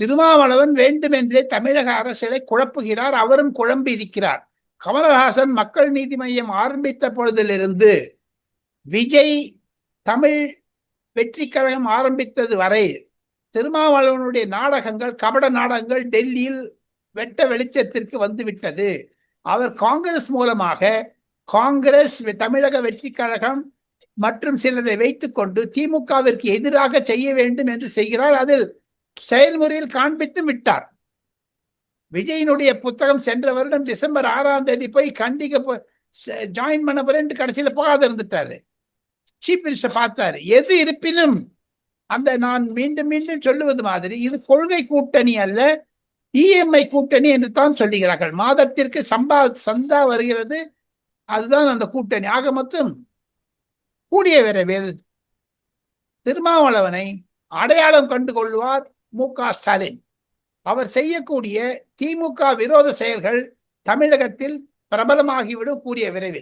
திருமாவளவன் வேண்டுமென்றே தமிழக அரசியலை குழப்புகிறார். அவரும் குழம்பி இருக்கிறார். கமலஹாசன் மக்கள் நீதி மையம் ஆரம்பித்த பொழுதிலிருந்து விஜய் தமிழ் வெற்றி கழகம் ஆரம்பித்தது வரை திருமாவளவனுடைய நாடகங்கள், கபட நாடகங்கள் டெல்லியில் வெட்ட வெளிச்சத்திற்கு வந்துவிட்டது. அவர் காங்கிரஸ் மூலமாக காங்கிரஸ், தமிழக வெற்றி கழகம் மற்றும் சிலரை வைத்துக் கொண்டு திமுகவிற்கு எதிராக செய்ய வேண்டும் என்று செய்கிறார். அதில் செயல்முறையில் காண்பித்து விட்டார். விஜயனுடைய புத்தகம் சென்ற வருடம் டிசம்பர் 6ஆம் தேதி போய் கண்டிக்க ஜாயின் பண்ண போறேன், கடைசியில் போகாத இருந்துட்டாரு. சீஃப் மினிஸ்டர் பார்த்தாரு. எது இருப்பினும் அந்த நான் மீண்டும் மீண்டும் சொல்லுவது மாதிரி இது கொள்கை கூட்டணி அல்ல, இஎம்ஐ கூட்டணி என்று தான் சொல்லுகிறார்கள். மாதத்திற்கு சந்தா வருகிறது, அதுதான் அந்த கூட்டணி. ஆக மொத்தம் கூடிய விரைவில் திருமாவளவனை அடையாளம் கண்டு கொள்வார் மு.க.ஸ்டாலின். அவர் செய்யக்கூடிய திமுக விரோத செயல்கள் தமிழகத்தில் பிரபலமாகிவிடும் கூடிய விரைவில்.